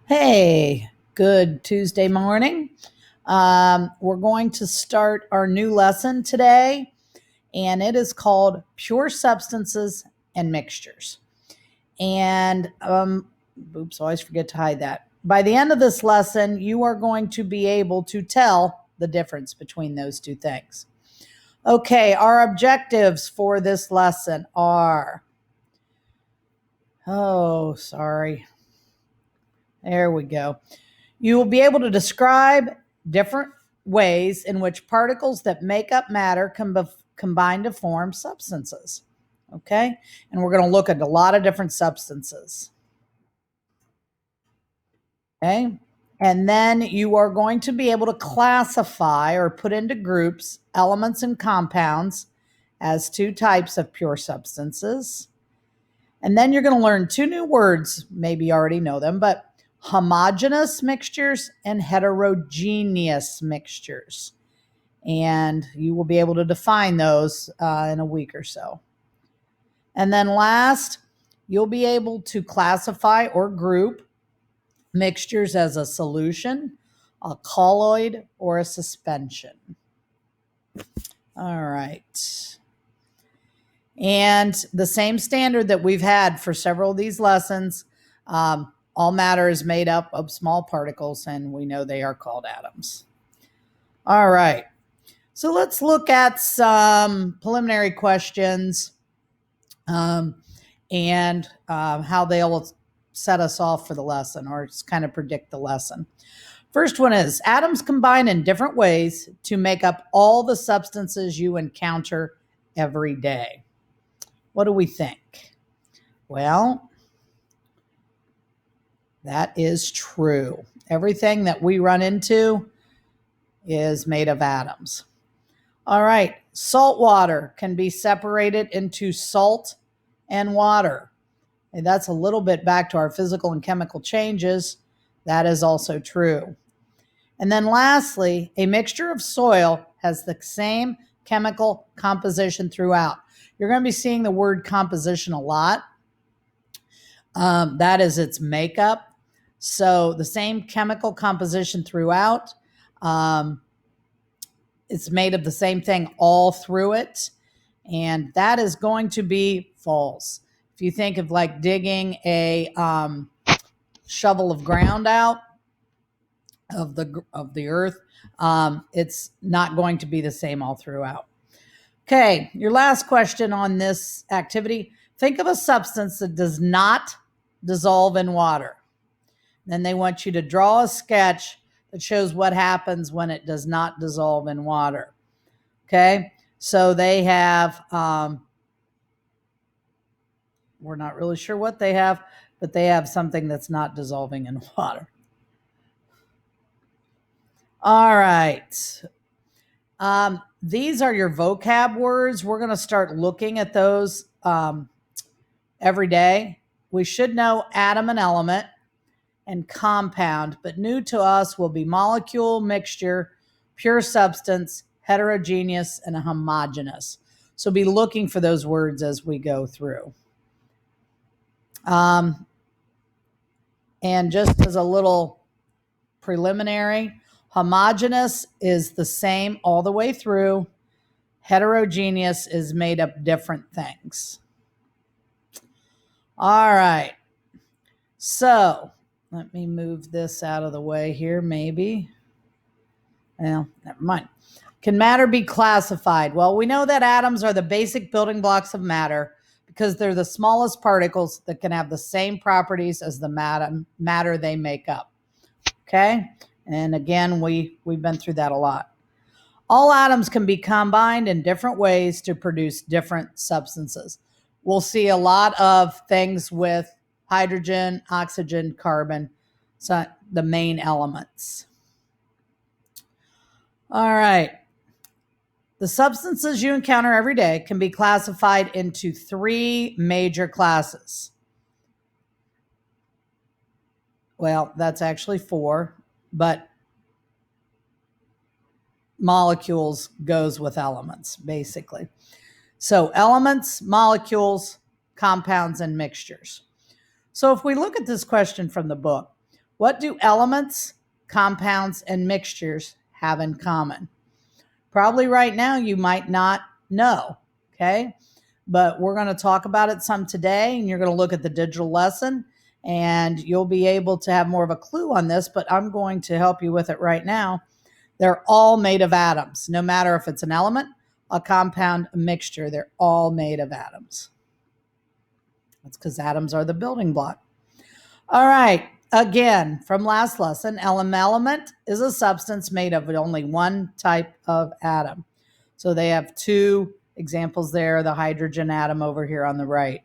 Hey, good Tuesday morning. We're going to start our new lesson today, and it is called Pure Substances and Mixtures. And, oops, I always forget to hide that. By the end of this lesson, you are going to be able to tell the difference between those two things. Okay, our objectives for this lesson are, there we go. You will be able to describe different ways in which particles that make up matter can combine to form substances. Okay? And we're going to look at a lot of different substances. Okay? And then you are going to be able to classify or put into groups elements and compounds as two types of pure substances. And then you're going to learn two new words. Maybe you already know them, but homogeneous mixtures and heterogeneous mixtures. And you will be able to define those in a week or so. And then last, you'll be able to classify or group mixtures as a solution, a colloid, or a suspension. All right. And the same standard that we've had for several of these lessons, all matter is made up of small particles, and we know they are called atoms. All right. So let's look at some preliminary questions and how they will set us off for the lesson, or just kind of predict the lesson. First one is, atoms combine in different ways to make up all the substances you encounter every day. What do we think? Well, that is true. Everything that we run into is made of atoms. All right, salt water can be separated into salt and water. And that's a little bit back to our physical and chemical changes. That is also true. And then lastly, a mixture of soil has the same chemical composition throughout. You're going to be seeing the word composition a lot. That is its makeup. So the same chemical composition throughout. It's made of the same thing all through it. And that is going to be false. If you think of like digging a shovel of ground out of the earth, it's not going to be the same all throughout. Okay, your last question on this activity. Think of a substance that does not dissolve in water. Then they want you to draw a sketch that shows what happens when it does not dissolve in water. Okay, so they have, we're not really sure what they have, but they have something that's not dissolving in water. All right. These are your vocab words. We're going to start looking at those every day. We should know atom and element and compound, but new to us will be molecule, mixture, pure substance, heterogeneous, and homogeneous. So be looking for those words as we go through. And just as a little preliminary, homogeneous is the same all the way through. Heterogeneous is made up different things. All right. So let me move this out of the way here, maybe. Well, never mind. Can matter be classified? Well, we know that atoms are the basic building blocks of matter because they're the smallest particles that can have the same properties as the matter they make up. Okay? And again, we've been through that a lot. All atoms can be combined in different ways to produce different substances. We'll see a lot of things with hydrogen, oxygen, carbon, so the main elements. All right. The substances you encounter every day can be classified into three major classes. Well, that's actually four, but molecules goes with elements, basically. So elements, molecules, compounds, and mixtures. So if we look at this question from the book, What do elements, compounds, and mixtures have in common? Probably right now you might not know, okay? But we're going to talk about it some today, and you're going to look at the digital lesson, and you'll be able to have more of a clue on this, but I'm going to help you with it right now. They're all made of atoms, no matter if it's an element, a compound, a mixture, they're all made of atoms. That's because atoms are the building block. All right, again, from last lesson, element is a substance made of only one type of atom. So they have two examples there, the hydrogen atom over here on the right.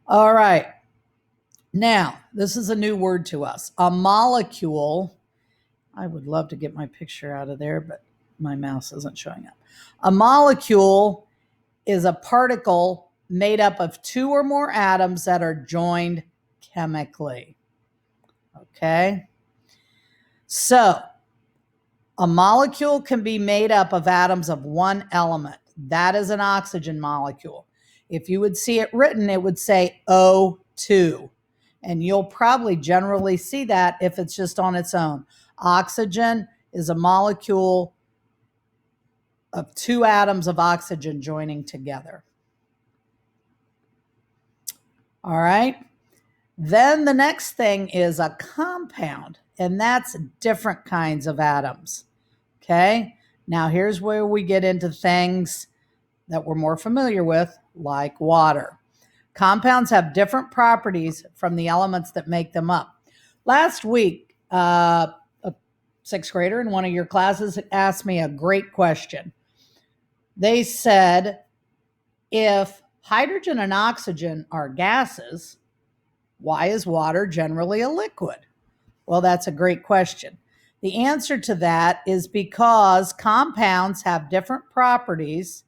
All right, now this is a new word to us. A molecule, I would love to get my picture out of there, but my mouse isn't showing up. A molecule is a particle made up of two or more atoms that are joined chemically. Okay? So, a molecule can be made up of atoms of one element. That is an oxygen molecule. If you would see it written, it would say O2. And you'll probably generally see that if it's just on its own. Oxygen is a molecule of two atoms of oxygen joining together. All right. Then the next thing is a compound, and that's different kinds of atoms. Okay. Now here's where we get into things that we're more familiar with, like water. Compounds have different properties from the elements that make them up. Last week, a sixth grader in one of your classes asked me a great question. They said, if hydrogen and oxygen are gases, why is water generally a liquid? Well, that's a great question. The answer to that is because compounds have different properties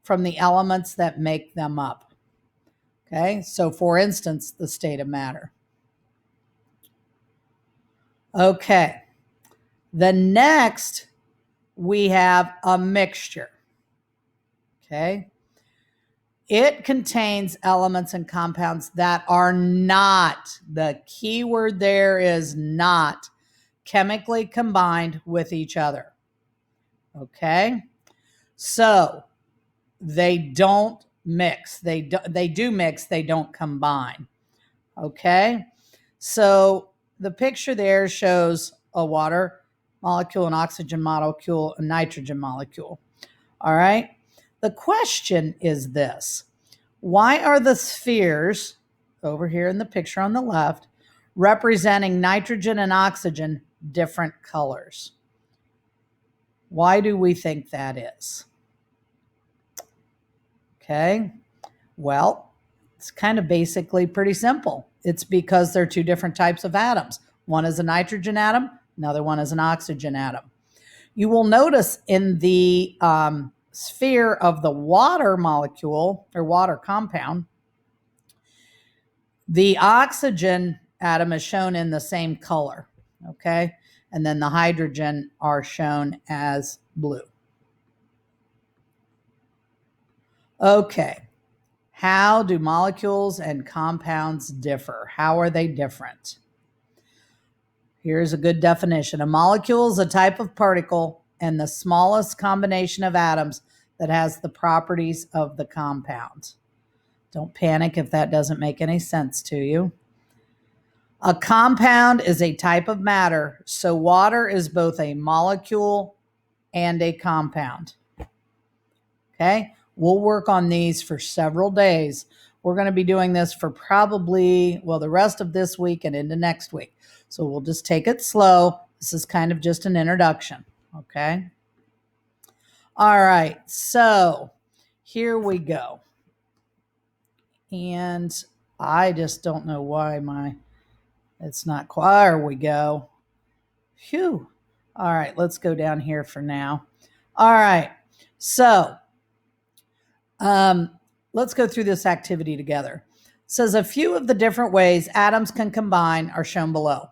from the elements that make them up. Okay, so for instance, the state of matter. Okay, the next we have a mixture. Okay, it contains elements and compounds that are not, the key word there is not, chemically combined with each other. Okay, so they don't mix. They do mix, they don't combine. Okay, so the picture there shows a water molecule, an oxygen molecule, a nitrogen molecule. All right, the question is this: why are the spheres over here in the picture on the left representing nitrogen and oxygen different colors? Why do we think that is? Okay, well, it's kind of basically pretty simple. It's because they're two different types of atoms. One is a nitrogen atom, another one is an oxygen atom. You will notice in the sphere of the water molecule or water compound, the oxygen atom is shown in the same color, okay? And then the hydrogen are shown as blue. Okay, how do molecules and compounds differ? How are they different? Here's a good definition. A molecule is a type of particle and the smallest combination of atoms that has the properties of the compound. Don't panic if that doesn't make any sense to you. A compound is a type of matter, so water is both a molecule and a compound. Okay, we'll work on these for several days. We're going to be doing this for probably, well, the rest of this week and into next week. So we'll just take it slow. This is kind of just an introduction, okay? All right, so here we go. And I just don't know why it's not quite, there we go. Phew. All right, let's go down here for now. All right, so let's go through this activity together. It says a few of the different ways atoms can combine are shown below.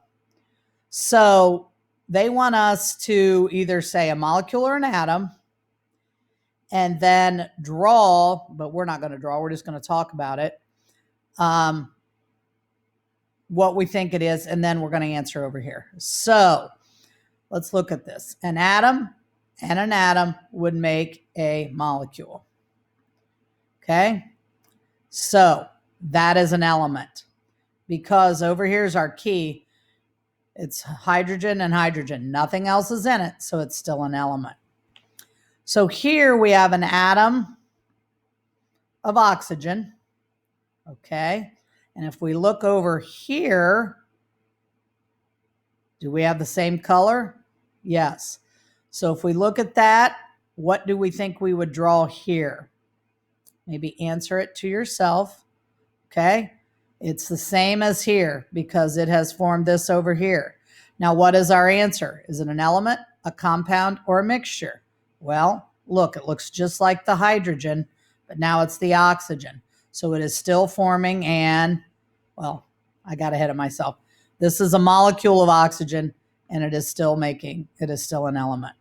So they want us to either say a molecule or an atom and then draw, but we're not going to draw, we're just going to talk about it. what we think it is, and then we're going to answer over here. So let's look at this. An atom and an atom would make a molecule. Okay? So that is an element, because over here is our key. It's hydrogen and hydrogen. Nothing else is in it, so it's still an element. So here we have an atom of oxygen. Okay? And if we look over here, do we have the same color? Yes. So if we look at that, what do we think we would draw here? Maybe answer it to yourself. Okay? It's the same as here because it has formed this over here. Now, what is our answer? Is it an element, a compound, or a mixture? Well, look, it looks just like the hydrogen, but now it's the oxygen. So it is still forming well, I got ahead of myself. This is a molecule of oxygen, and it is still an element.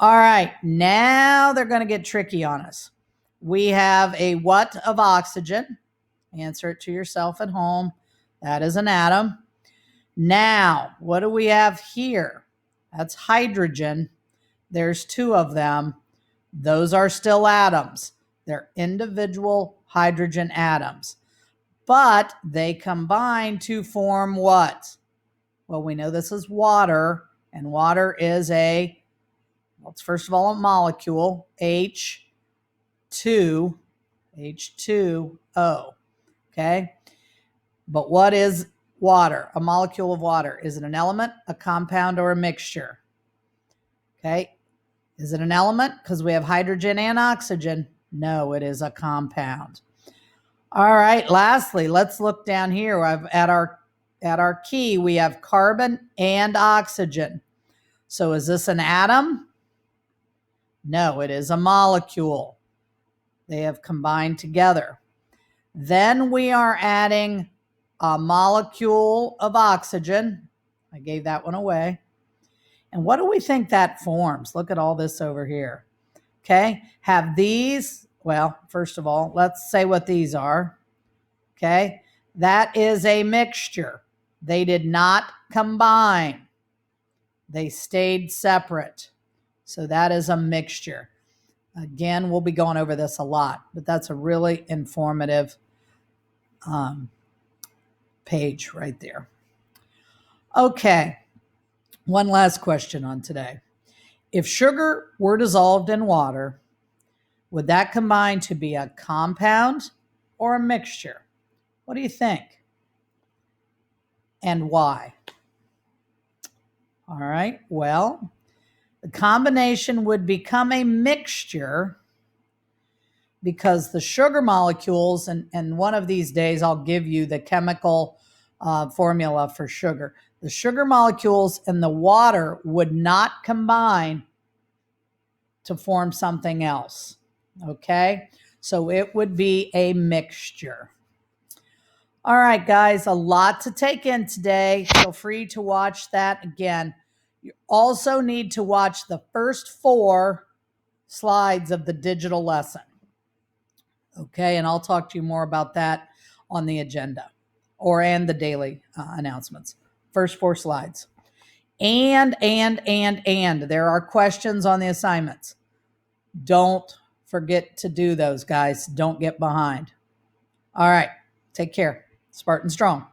All right, now they're going to get tricky on us. We have a what of oxygen? Answer it to yourself at home. That is an atom. Now, what do we have here? That's hydrogen. There's two of them. Those are still atoms. They're individual hydrogen atoms. But they combine to form what? Well, we know this is water, and water is it's first of all a molecule, H2O. Okay? But what is water? A molecule of water. Is it an element, a compound, or a mixture? Okay? Is it an element? Because we have hydrogen and oxygen. No, it is a compound. All right, lastly, let's look down here. At our key, we have carbon and oxygen. So is this an atom? No, it is a molecule. They have combined together. Then we are adding a molecule of oxygen. I gave that one away. And what do we think that forms? Look at all this over here. Okay, have these, well, first of all, let's say what these are. Okay, that is a mixture. They did not combine. They stayed separate. So that is a mixture. Again, we'll be going over this a lot, but that's a really informative page right there. Okay, one last question on today. If sugar were dissolved in water, would that combine to be a compound or a mixture? What do you think? And why? All right, well, the combination would become a mixture because the sugar molecules, and one of these days I'll give you the chemical formula for sugar. The sugar molecules in the water would not combine to form something else. Okay, so it would be a mixture. All right, guys, a lot to take in today. Feel free to watch that again. You also need to watch the first 4 slides of the digital lesson. Okay, and I'll talk to you more about that on the agenda and the daily announcements. First 4 slides. And there are questions on the assignments. Don't forget to do those, guys. Don't get behind. All right, take care. Spartan Strong.